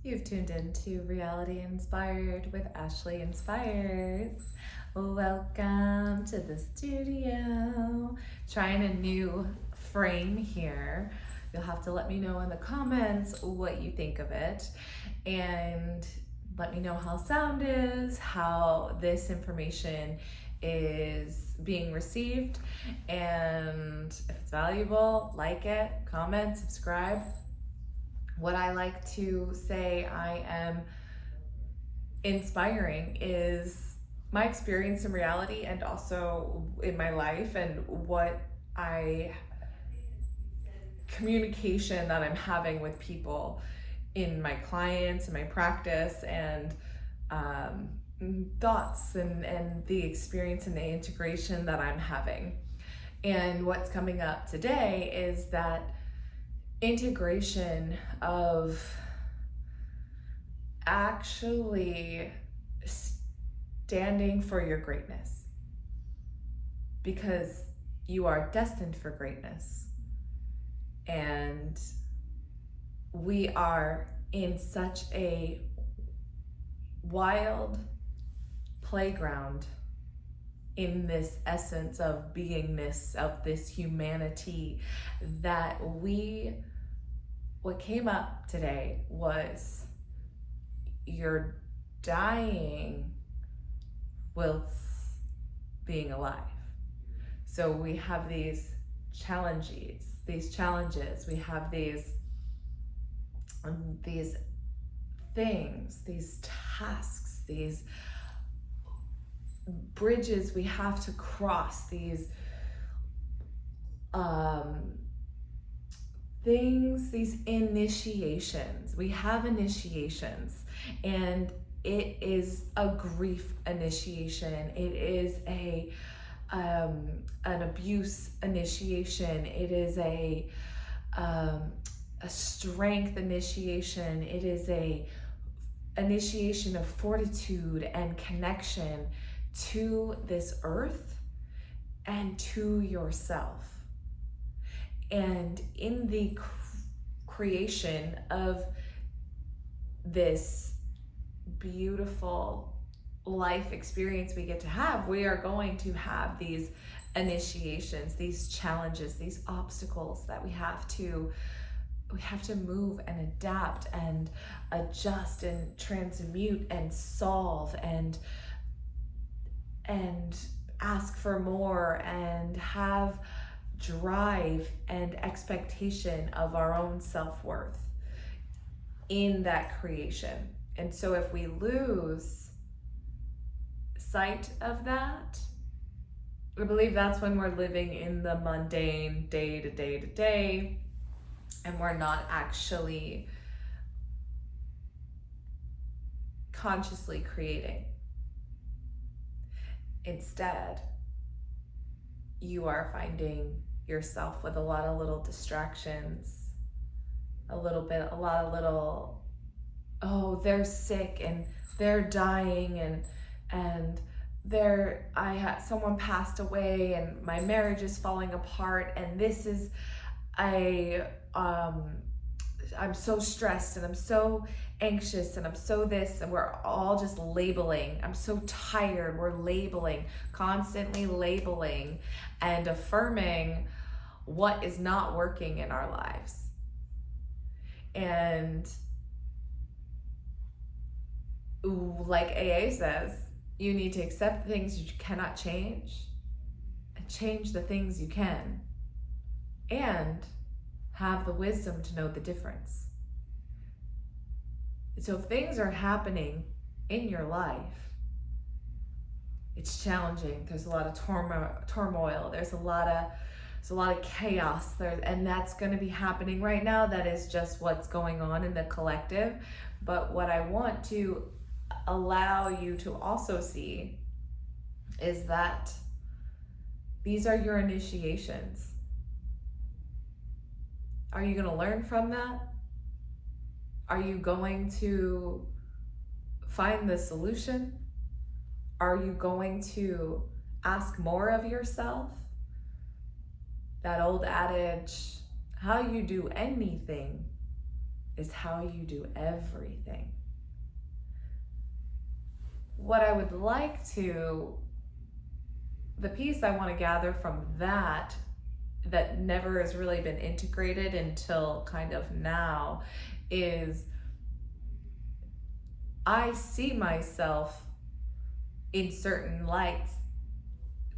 You've tuned into Reality Inspired with Ashley Inspyrz. Welcome to the studio. Trying a new frame here. You'll have to let me know in the comments what you think of it, and let me know how sound is, how this information is being received, and if it's valuable, like it, comment, subscribe. What I like to say I am inspiring is my experience in reality and also in my life, and what communication that I'm having with people in my clients and my practice, and thoughts and the experience and the integration that I'm having. And what's coming up today is that integration of actually standing for your greatness, because you are destined for greatness. And we are in such a wild playground in this essence of beingness, of this humanity, that what came up today was you're dying whilst being alive. So we have these challenges, we have these things, these tasks, these bridges we have to cross, these things, these initiations. We have initiations, and it is a grief initiation. It is an abuse initiation. It is a strength initiation. It is a initiation of fortitude and connection to this earth and to yourself. And in the creation of this beautiful life experience we get to have, we are going to have these initiations, these challenges, these obstacles that we have to move and adapt and adjust and transmute and solve and ask for more and have drive and expectation of our own self-worth in that creation. And so if we lose sight of that, I believe that's when we're living in the mundane day to day, and we're not actually consciously creating. Instead, you are finding yourself with a lot of little distractions, oh, they're sick and they're dying and someone passed away and my marriage is falling apart, and this is I'm so stressed and I'm so anxious and I'm so this, and we're all just labeling. I'm so tired. We're labeling, constantly labeling and affirming what is not working in our lives. And like AA says, you need to accept the things you cannot change and change the things you can, and have the wisdom to know the difference. So if things are happening in your life, it's challenging. There's a lot of turmoil. There's a lot of chaos there, and that's going to be happening right now. That is just what's going on in the collective. But what I want to allow you to also see is that these are your initiations. Are you going to learn from that? Are you going to find the solution? Are you going to ask more of yourself? That old adage, how you do anything is how you do everything. What I would like to, the piece I want to gather from that never has really been integrated until kind of now, is I see myself in certain lights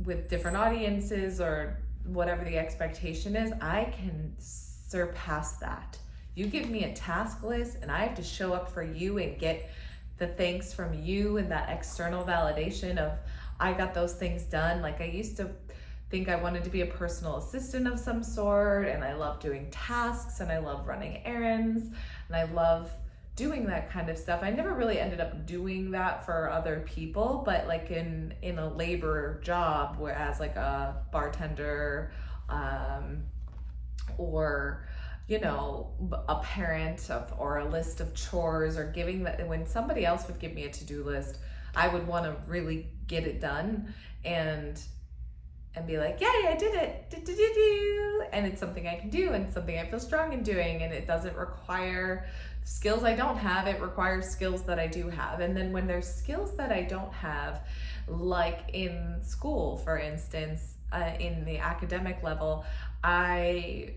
with different audiences or whatever the expectation is. I can surpass that. You give me a task list and I have to show up for you and get the thanks from you and that external validation of I got those things done. Like, I used to think I wanted to be a personal assistant of some sort, and I love doing tasks and I love running errands and I love doing that kind of stuff. I never really ended up doing that for other people, but like in a labor job, whereas like a bartender, or you know, a parent of, or a list of chores, or giving that, when somebody else would give me a to-do list, I would want to really get it done and be like, yay, I did it, and it's something I can do and something I feel strong in doing, and it doesn't require skills I don't have, it requires skills that I do have. And then when there's skills that I don't have, like in school, for instance, in the academic level, I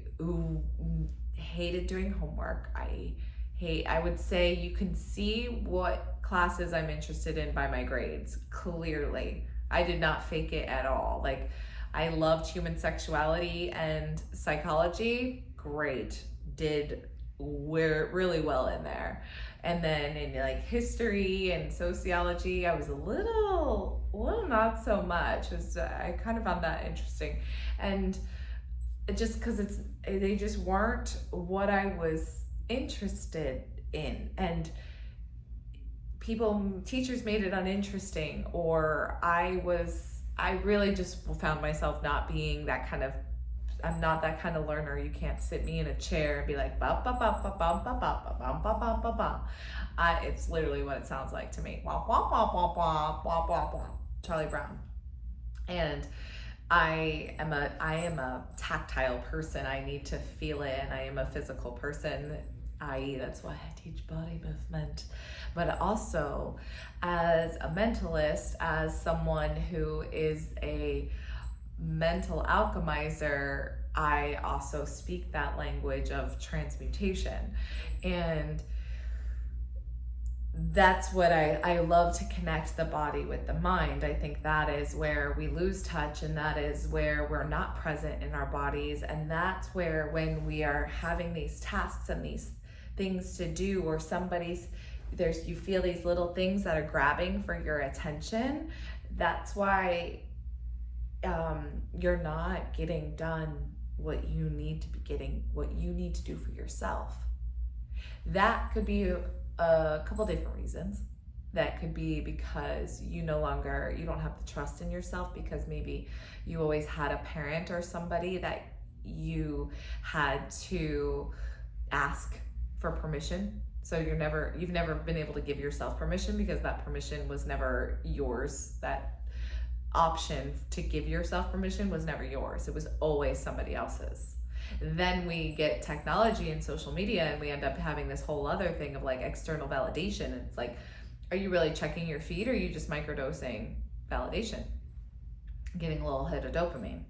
hated doing homework. I would say you can see what classes I'm interested in by my grades, clearly. I did not fake it at all. Like, I loved human sexuality and psychology, great, did really well in there. And then in like history and sociology, I was a little not so much. I kind of found that interesting. And just because they just weren't what I was interested in. And teachers made it uninteresting, or I really just found myself not being that kind of, I'm not that kind of learner. You can't sit me in a chair and be like, ba ba ba ba ba ba ba ba ba ba ba ba. It's literally what it sounds like to me. Wah, wah, wah, wah, wah, wah, wah, wah. Charlie Brown. And I am a tactile person. I need to feel it, and I am a physical person, i.e. that's why I teach body movement. But also, as a mentalist, as someone who is a mental alchemizer, I also speak that language of transmutation. And that's what I love, to connect the body with the mind. I think that is where we lose touch, and that is where we're not present in our bodies. And that's where, when we are having these tasks and these things to do, or you feel these little things that are grabbing for your attention, that's why you're not getting done what you need to be getting, what you need to do for yourself. That could be a couple different reasons. That could be because you don't have the trust in yourself, because maybe you always had a parent or somebody that you had to ask for permission. So you've never been able to give yourself permission, because that permission was never yours. That option to give yourself permission was never yours. It was always somebody else's. Then we get technology and social media, and we end up having this whole other thing of like external validation. It's like, are you really checking your feed, or are you just microdosing validation, getting a little hit of dopamine?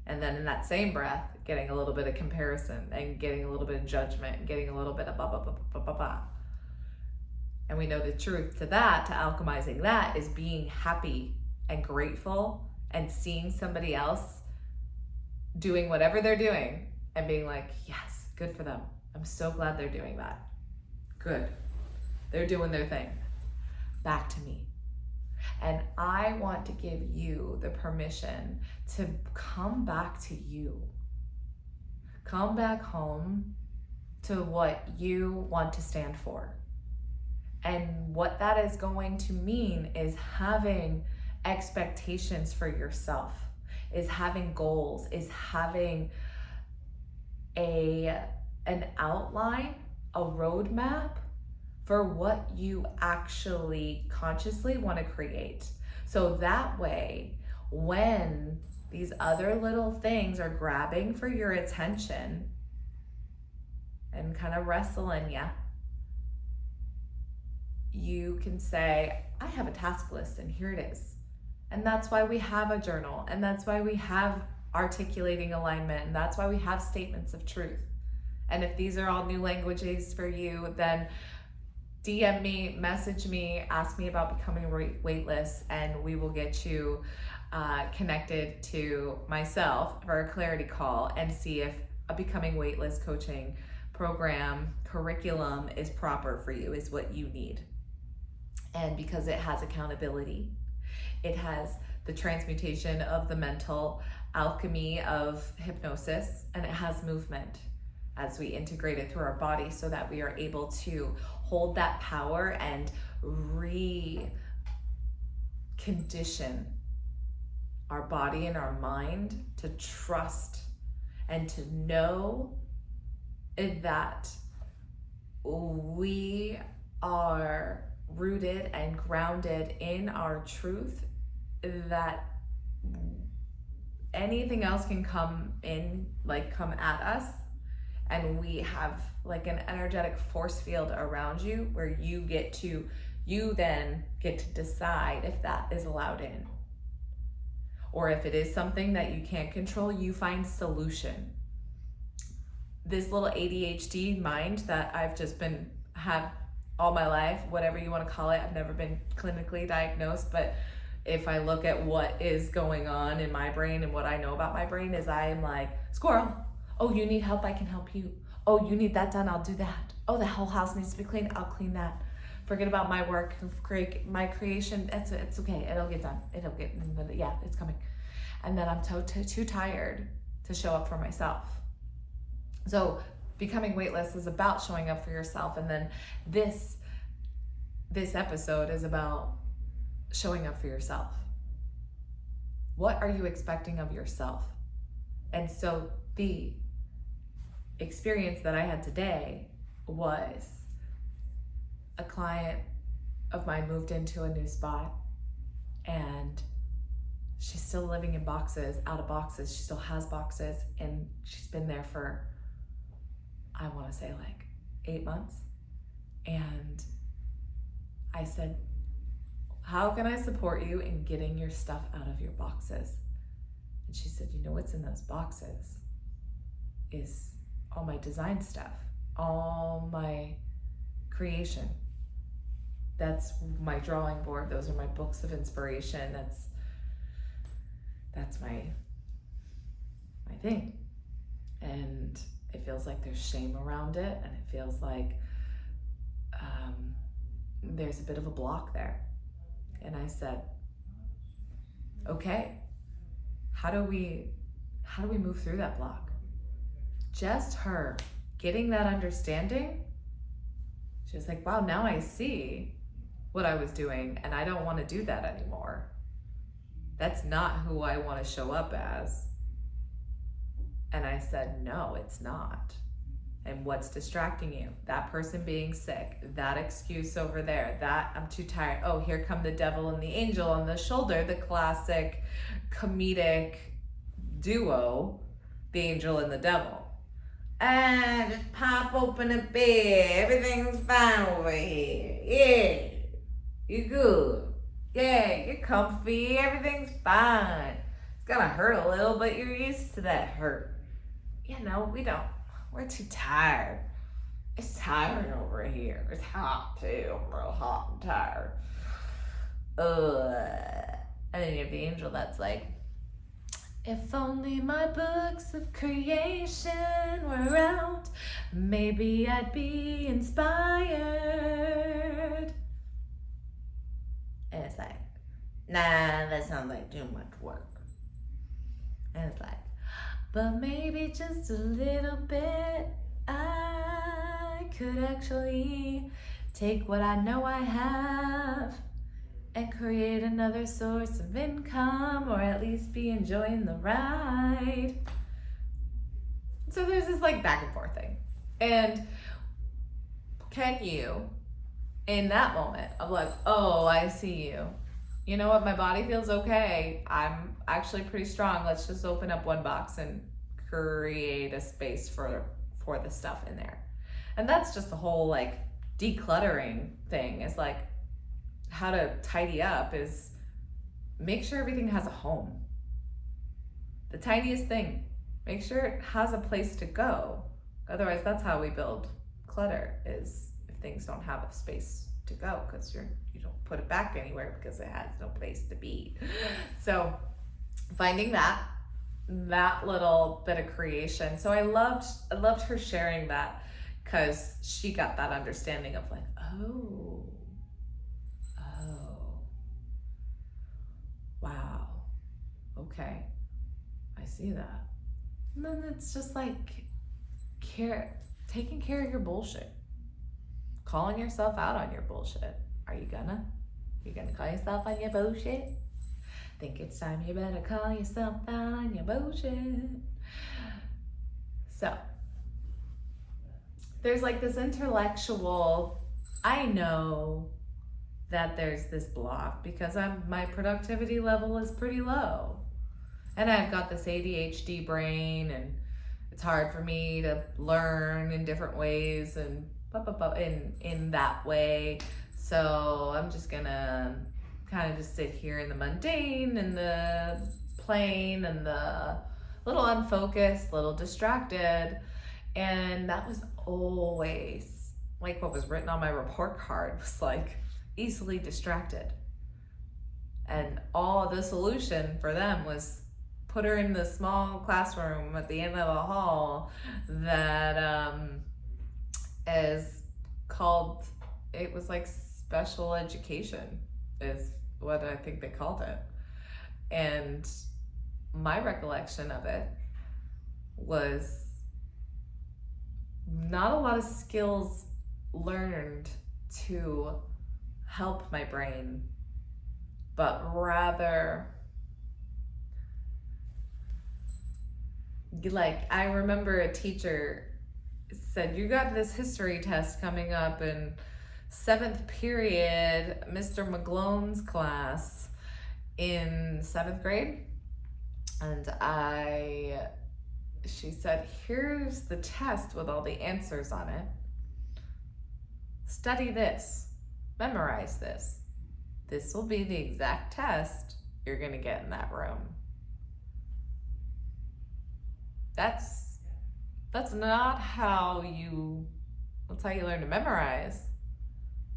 And then in that same breath, getting a little bit of comparison, and getting a little bit of judgment, and getting a little bit of blah, blah, blah, blah, blah, blah. And we know the truth to alchemizing that, is being happy and grateful and seeing somebody else doing whatever they're doing and being like, yes, good for them. I'm so glad they're doing that. Good. They're doing their thing. Back to me. And I want to give you the permission to come back to you. Come back home to what you want to stand for. And what that is going to mean is having expectations for yourself, is having goals, is having an outline, a roadmap for what you actually consciously want to create. So that way, when these other little things are grabbing for your attention and kind of wrestling you, you can say, I have a task list and here it is. And that's why we have a journal, and that's why we have articulating alignment, and that's why we have statements of truth. And if these are all new languages for you, then DM me, message me, ask me about becoming weightless, and we will get you connected to myself for a clarity call and see if a becoming weightless coaching program curriculum is proper for you, is what you need. And because it has accountability, it has the transmutation of the mental alchemy of hypnosis, and it has movement as we integrate it through our body so that we are able to hold that power and recondition our body and our mind to trust and to know that we are rooted and grounded in our truth, that anything else can come at us, and we have like an energetic force field around you where you then get to decide if that is allowed in. Or if it is something that you can't control, you find solution. This little ADHD mind that I've just have all my life, whatever you want to call it, I've never been clinically diagnosed, but if I look at what is going on in my brain and what I know about my brain is I am like, squirrel, oh, you need help, I can help you. Oh, you need that done, I'll do that. Oh, the whole house needs to be cleaned, I'll clean that. Forget about my work, my creation, it's okay, it'll get done. Yeah, it's coming. And then I'm too tired to show up for myself. So becoming weightless is about showing up for yourself. And then this episode is about showing up for yourself. What are you expecting of yourself? And so the experience that I had today was a client of mine moved into a new spot, and she's still living in boxes, out of boxes. She still has boxes, and she's been there for, I want to say like 8 months. And I said, how can I support you in getting your stuff out of your boxes? And she said, you know what's in those boxes is all my design stuff, all my creation. That's my drawing board. Those are my books of inspiration. That's my thing. And it feels like there's shame around it, and it feels like there's a bit of a block there. And I said, okay, how do we move through that block? Just her getting that understanding, she was like, wow, now I see what I was doing, and I don't want to do that anymore. That's not who I want to show up as. And I said, no, it's not. And what's distracting you? That person being sick, that excuse over there, that I'm too tired. Oh, here come the devil and the angel on the shoulder, the classic comedic duo, the angel and the devil. And just pop open a bed, everything's fine over here. Yeah, you're good. Yeah, you're comfy, everything's fine. It's gonna hurt a little, but you're used to that hurt. You know, we're too tired. It's tiring over here. It's hot too. I'm real hot and tired. And then you have the angel that's like, if only my books of creation were out, maybe I'd be inspired. And it's like, nah, that sounds like too much work. And it's like, but maybe just a little bit, I could actually take what I know I have and create another source of income, or at least be enjoying the ride. So there's this like back and forth thing. And can you, in that moment of like, oh, I see you. You know what, my body feels okay. I'm actually pretty strong. Let's just open up one box and create a space for the stuff in there. And that's just the whole like decluttering thing is like how to tidy up is make sure everything has a home. The tiniest thing, make sure it has a place to go. Otherwise, that's how we build clutter, is if things don't have a space to go, because you don't put it back anywhere because it has no place to be. So finding that little bit of creation. So I loved her sharing that, because she got that understanding of like, oh, wow, okay, I see that. And then it's just like taking care of your bullshit, calling yourself out on your bullshit. You gonna call yourself on your bullshit? Think it's time you better call yourself out on your bullshit. So there's like this intellectual, I know that there's this block because my productivity level is pretty low. And I've got this ADHD brain, and it's hard for me to learn in different ways and in that way. So I'm just gonna kind of just sit here in the mundane and the plain and the little unfocused, little distracted. And that was always like what was written on my report card, was like easily distracted. And all the solution for them was put her in the small classroom at the end of the hall that is called, it was like special education is what I think they called it. And my recollection of it was not a lot of skills learned to help my brain, but rather like, I remember a teacher said, you got this history test coming up in 7th period, Mr. McGlone's class in 7th grade. And she said, here's the test with all the answers on it. Study this, memorize this. This will be the exact test you're gonna get in that room. That's not how you learn to memorize.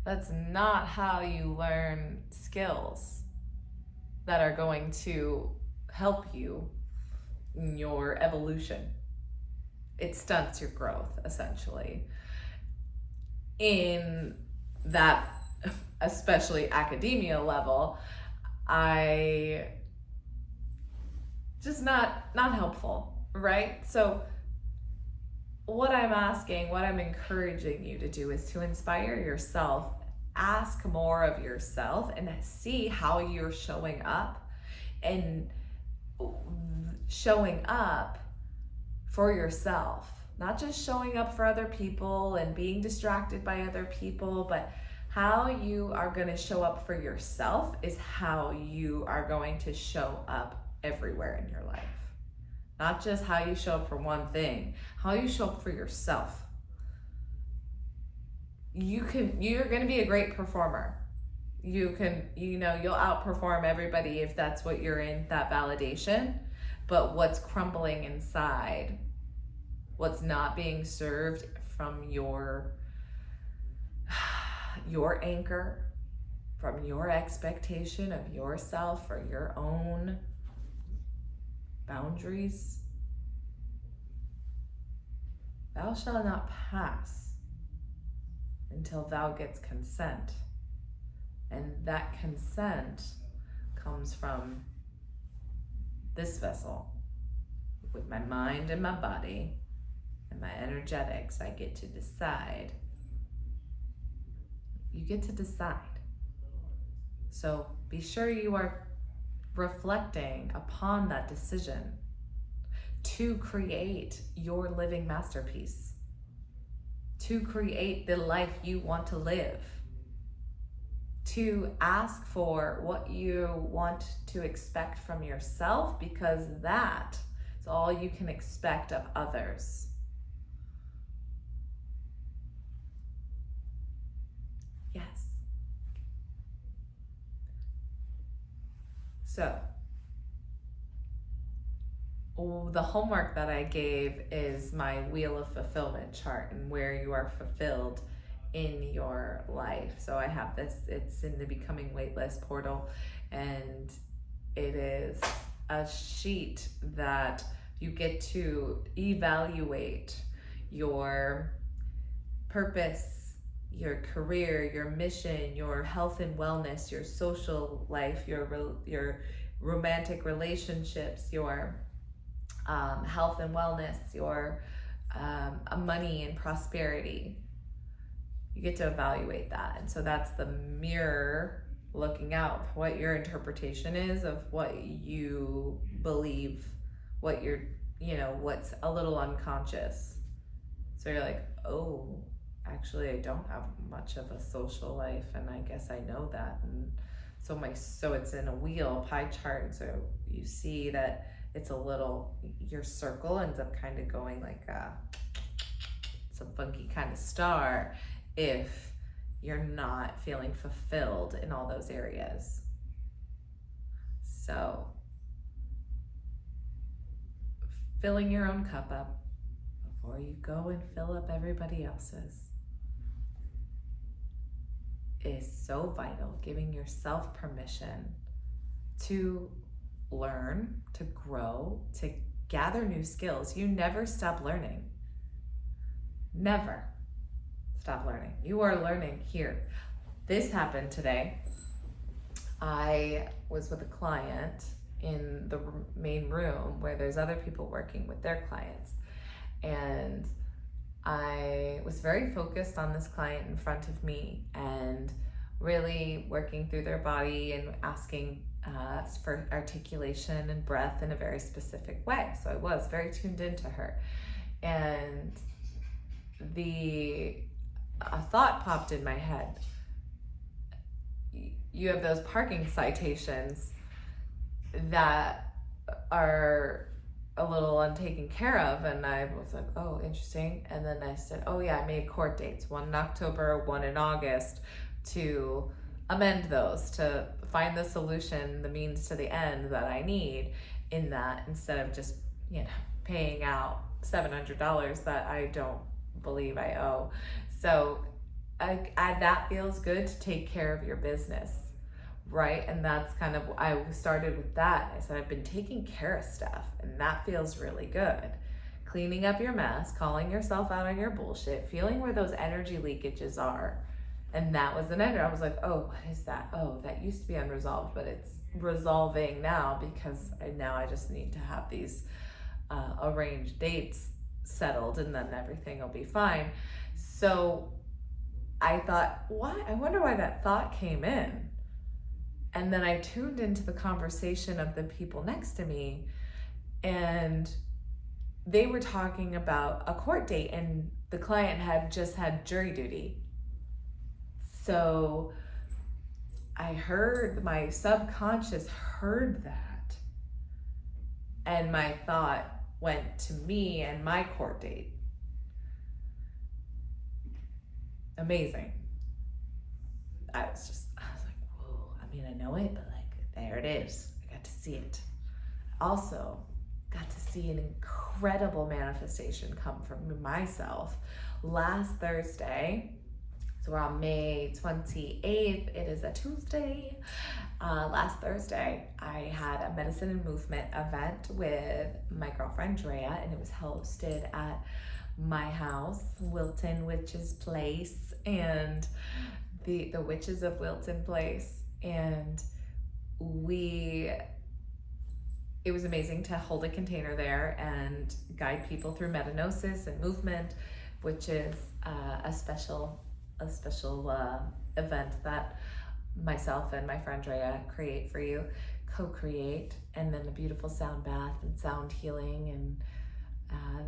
That's not how you learn skills that are going to help you in your evolution. It stunts your growth, essentially. In that, especially academia level, I just not helpful, right? So what I'm encouraging you to do is to inspire yourself, ask more of yourself, and see how you're showing up, and showing up for yourself, not just showing up for other people and being distracted by other people, but how you are going to show up for yourself is how you are going to show up everywhere in your life. Not just how you show up for one thing, how you show up for yourself. You're going to be a great performer. You'll outperform everybody if that's what you're in, that validation. But what's crumbling inside, what's not being served from your anchor, from your expectation of yourself or your own boundaries, thou shalt not pass until thou gets consent. And that consent comes from this vessel, with my mind and my body and my energetics. I get to decide. You get to decide. So be sure you are reflecting upon that decision to create your living masterpiece, to create the life you want to live, to ask for what you want to expect from yourself, because that is all you can expect of others. Yes. So, the homework that I gave is my Wheel of Fulfillment chart and where you are fulfilled in your life. So I have this, it's in the Becoming Weightless portal, and it is a sheet that you get to evaluate your purpose, your career, your mission, your health and wellness, your social life, your romantic relationships, your health and wellness, your money and prosperity. You get to evaluate that. And so that's the mirror looking out what your interpretation is of what you believe, what you're, what's a little unconscious. So you're like, oh, actually I don't have much of a social life, and I guess I know that. And so it's in a wheel pie chart, and so you see that it's a little, your circle ends up kind of going like some funky kind of star if you're not feeling fulfilled in all those areas. So filling your own cup up before you go and fill up everybody else's is so vital. Giving yourself permission to learn, to grow, to gather new skills. You never stop learning. Never stop learning. You are learning here. This happened today. I was with a client in the main room where there's other people working with their clients, and I was very focused on this client in front of me and really working through their body and asking for articulation and breath in a very specific way. So I was very tuned into her, and a thought popped in my head. You have those parking citations that are a little untaken care of, and I was like, oh, interesting. And then I said, oh yeah, I made court dates, one in October, one in August, to amend those, to find the solution, the means to the end that I need in that, instead of just paying out $700 that I don't believe I owe. So that feels good, to take care of your business, right? And that's kind of, I started with that. I said, I've been taking care of stuff, and that feels really good. Cleaning up your mess, calling yourself out on your bullshit, feeling where those energy leakages are. And that was an ender. I was like, oh, what is that? Oh, that used to be unresolved, but it's resolving now, because now I just need to have these arranged dates settled, and then everything will be fine. So I thought, why? I wonder why that thought came in. And then I tuned into the conversation of the people next to me, and they were talking about a court date, and the client had just had jury duty. So I heard, my subconscious heard that, and my thought went to me and my court date. Amazing. I was like, whoa, I mean, I know it, but like, there it is. I got to see it. Also got to see an incredible manifestation come from myself last Thursday. So we're on May 28th. It is a Tuesday. Last Thursday, I had a medicine and movement event with my girlfriend Drea, and it was hosted at my house, Wilton Witches Place, and the Witches of Wilton Place. And it was amazing to hold a container there and guide people through metanosis and movement, which is a special event that myself and my friend Drea co-create, and then a beautiful sound bath and sound healing, and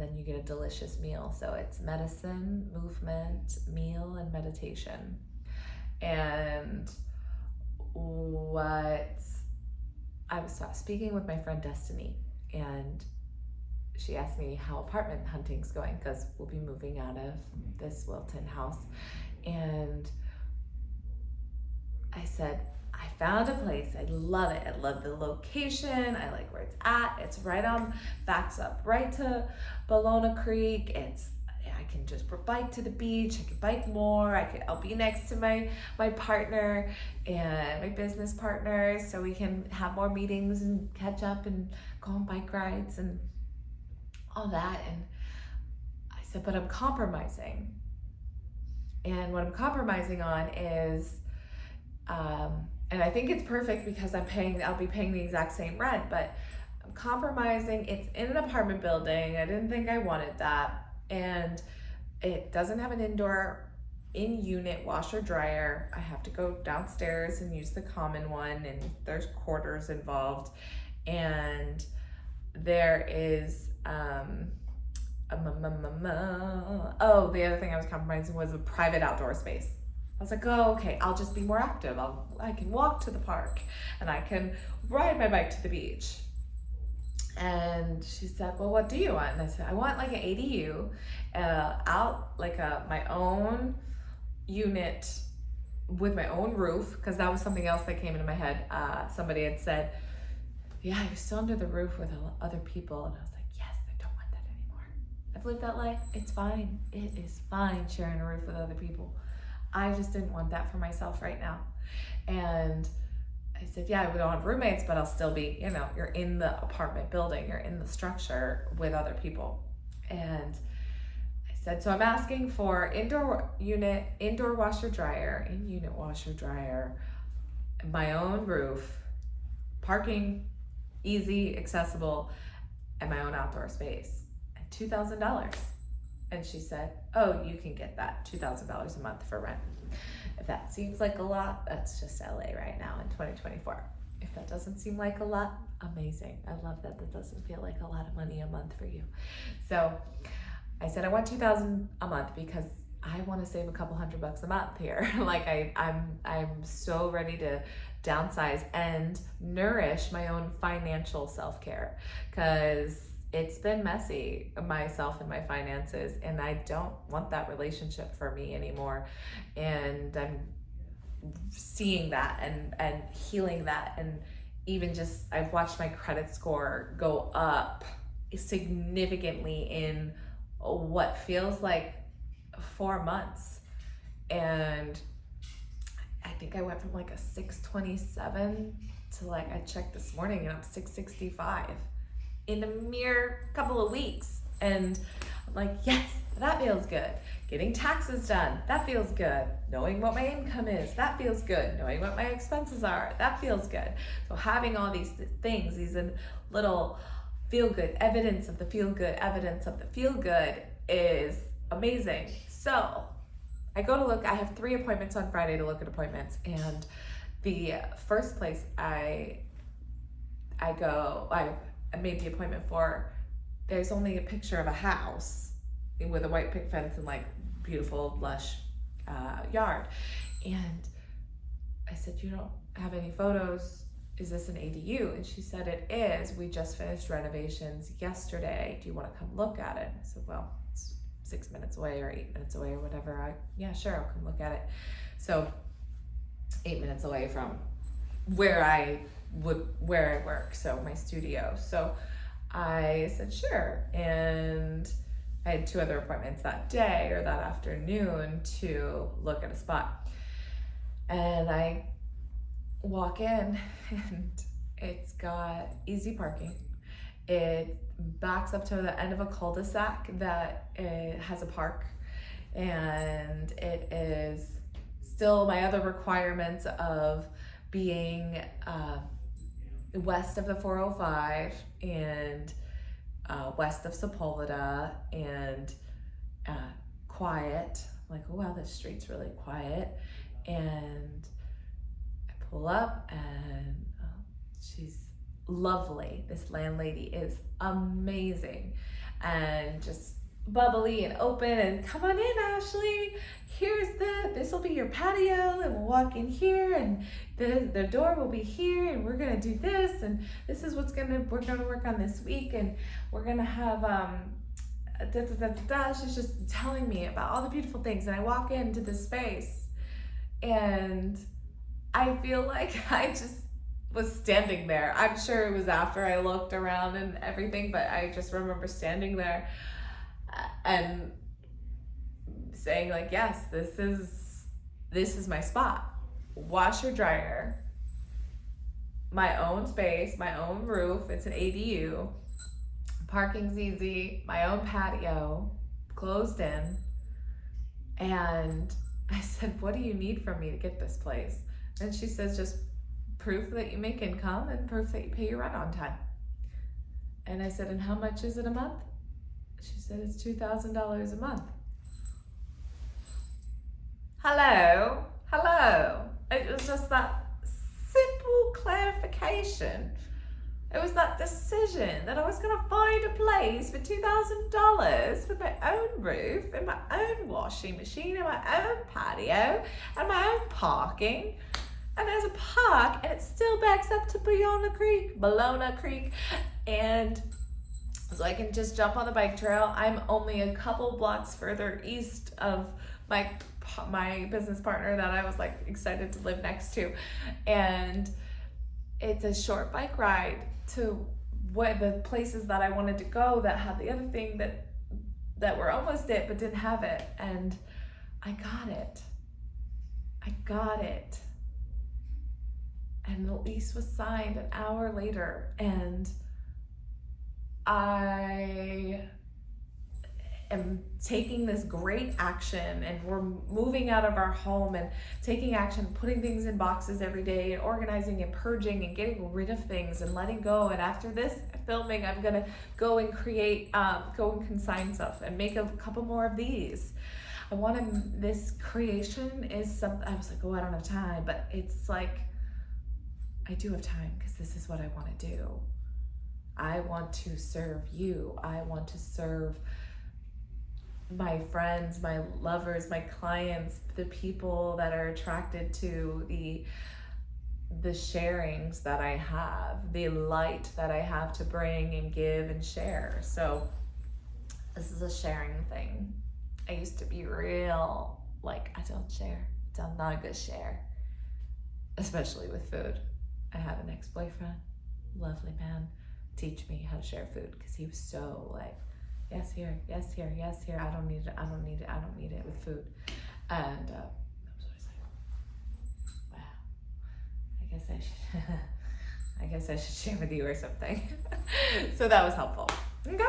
then you get a delicious meal. So it's medicine, movement, meal, and meditation. And what I was speaking with my friend Destiny, and she asked me how apartment hunting's going, because we'll be moving out of this Wilton house. And I said, I found a place. I love it. I love the location. I like where it's at. It's right on, backs up right to Bologna Creek. I can just bike to the beach. I can bike more. I'll be next to my partner and my business partner, so we can have more meetings and catch up and go on bike rides and all that. And I said, but I'm compromising. And what I'm compromising on is, and I think it's perfect because I'll be paying the exact same rent, but I'm compromising. It's in an apartment building. I didn't think I wanted that. And it doesn't have an indoor in-unit washer dryer. I have to go downstairs and use the common one, and there's quarters involved. And there is, the other thing I was compromising was a private outdoor space. I was like, oh, okay, I'll just be more active. I can walk to the park and I can ride my bike to the beach. And she said, well, what do you want? And I said, I want like an ADU, my own unit with my own roof, because that was something else that came into my head. Somebody had said, yeah, you're still under the roof with other people. And I was like, yes, I don't want that anymore. I've lived that life. It's fine. It is fine sharing a roof with other people. I just didn't want that for myself right now. And I said, yeah, we don't have roommates, but I'll still be, you're in the apartment building, you're in the structure with other people. And I said, so I'm asking for indoor washer dryer, in-unit washer dryer, my own roof, parking, easy, accessible, and my own outdoor space, and $2,000. And she said, oh, you can get that $2,000 a month for rent. If that seems like a lot, that's just LA right now in 2024. If that doesn't seem like a lot, amazing. I love that doesn't feel like a lot of money a month for you. So I said, I want $2,000 a month because I want to save a couple $100 a month here. Like I'm so ready to downsize and nourish my own financial self-care, because it's been messy, myself and my finances, and I don't want that relationship for me anymore. And I'm seeing that and healing that. And even just, I've watched my credit score go up significantly in what feels like 4 months. And I think I went from like a 627 to like, I checked this morning and I'm 665 in a mere couple of weeks. And I'm like, yes, that feels good. Getting taxes done, that feels good. Knowing what my income is, that feels good. Knowing what my expenses are, that feels good. So having all these things, these little feel-good, evidence of the feel-good is amazing. So I go to look, I have 3 appointments on Friday to look at appointments. And the first place I made the appointment for, there's only a picture of a house with a white picket fence and like beautiful lush yard. And I said, you don't have any photos? Is this an ADU? And she said, it is. We just finished renovations yesterday. Do you want to come look at it? I said, well, it's 6 minutes away or 8 minutes away or whatever. Yeah, sure, I'll come look at it. So 8 minutes away from where I work, so my studio. So I said, sure. And I had 2 other appointments that day or that afternoon to look at a spot. And I walk in and it's got easy parking. It backs up to the end of a cul-de-sac that it has a park. And it is still my other requirements of being west of the 405 and west of Sepulveda and quiet. I'm like, oh wow, this street's really quiet. And I pull up and she's lovely. This landlady is amazing and just bubbly and open, and come on in, Ashley. This will be your patio, and we'll walk in here, and the door will be here, and we're gonna do this, and this is we're gonna work on this week, and we're gonna have She's just telling me about all the beautiful things, and I walk into this space, and I feel like I just was standing there. I'm sure it was after I looked around and everything, but I just remember standing there and saying like, yes, this is my spot. Washer dryer, my own space, my own roof. It's an ADU. Parking's easy, my own patio, closed in. And I said, what do you need from me to get this place? And she says, just proof that you make income and proof that you pay your rent on time. And I said, and how much is it a month? She said, it's $2,000 a month. Hello. It was just that simple clarification. It was that decision that I was going to find a place for $2,000 with my own roof and my own washing machine and my own patio and my own parking. And there's a park and it still backs up to Ballona Creek. And so I can just jump on the bike trail. I'm only a couple blocks further east of my business partner that I was like excited to live next to. And it's a short bike ride to what the places that I wanted to go that had the other thing that were almost it but didn't have it. And I got it. And the lease was signed an hour later, and I am taking this great action, and we're moving out of our home and taking action, putting things in boxes every day and organizing and purging and getting rid of things and letting go. And after this filming, I'm gonna go and create, go and consign stuff and make a couple more of these. This creation is something, I was like, oh, I don't have time, but it's like, I do have time because this is what I want to do. I want to serve you. I want to serve my friends, my lovers, my clients, the people that are attracted to the sharings that I have, the light that I have to bring and give and share. So this is a sharing thing. I used to be real, like, I don't share. I'm not gonna share, especially with food. I had an ex-boyfriend, lovely man, teach me how to share food because he was so like, yes here, yes here, yes here. I don't need it with food. And that's what I said. Wow. I guess I should share with you or something. So that was helpful. Okay.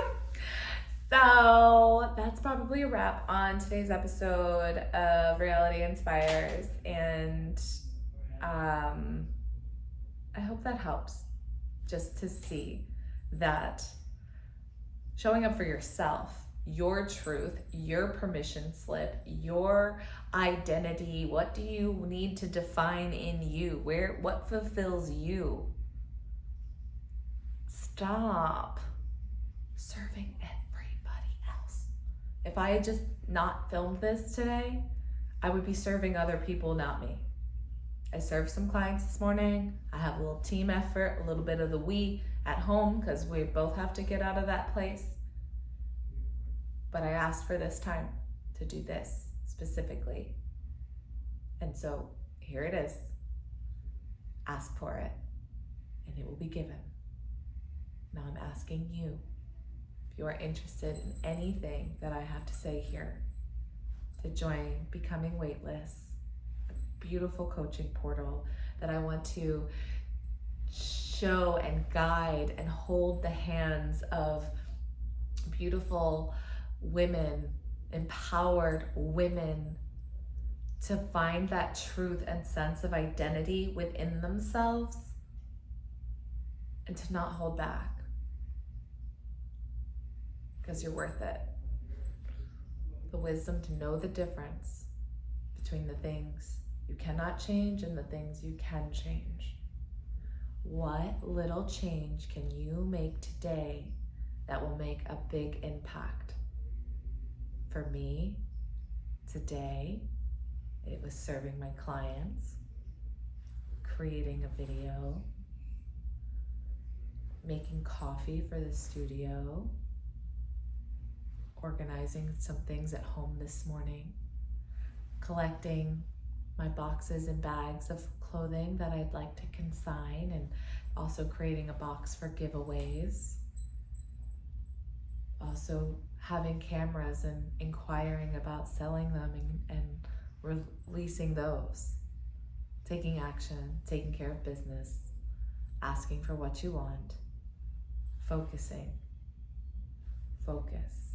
So that's probably a wrap on today's episode of Reality Inspyrz, and I hope that helps, just to see that showing up for yourself, your truth, your permission slip, your identity, what do you need to define in you? What fulfills you? Stop serving everybody else. If I had just not filmed this today, I would be serving other people, not me. I served some clients this morning. I have a little team effort, a little bit of the we at home because we both have to get out of that place. But I asked for this time to do this specifically. And so here it is. Ask for it and it will be given. Now I'm asking you, if you are interested in anything that I have to say here, to join Becoming Weightless, beautiful coaching portal that I want to show and guide and hold the hands of beautiful women, empowered women, to find that truth and sense of identity within themselves and to not hold back, because you're worth it. The wisdom to know the difference between the things you cannot change and the things you can change. What little change can you make today that will make a big impact? For me, today, it was serving my clients, creating a video, making coffee for the studio, organizing some things at home this morning, collecting my boxes and bags of clothing that I'd like to consign, and also creating a box for giveaways. Also having cameras and inquiring about selling them and releasing those. Taking action, taking care of business, asking for what you want, focusing. Focus.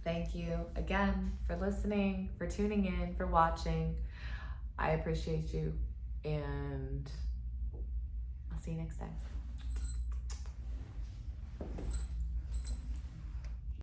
Thank you again for listening, for tuning in, for watching. I appreciate you, and I'll see you next time.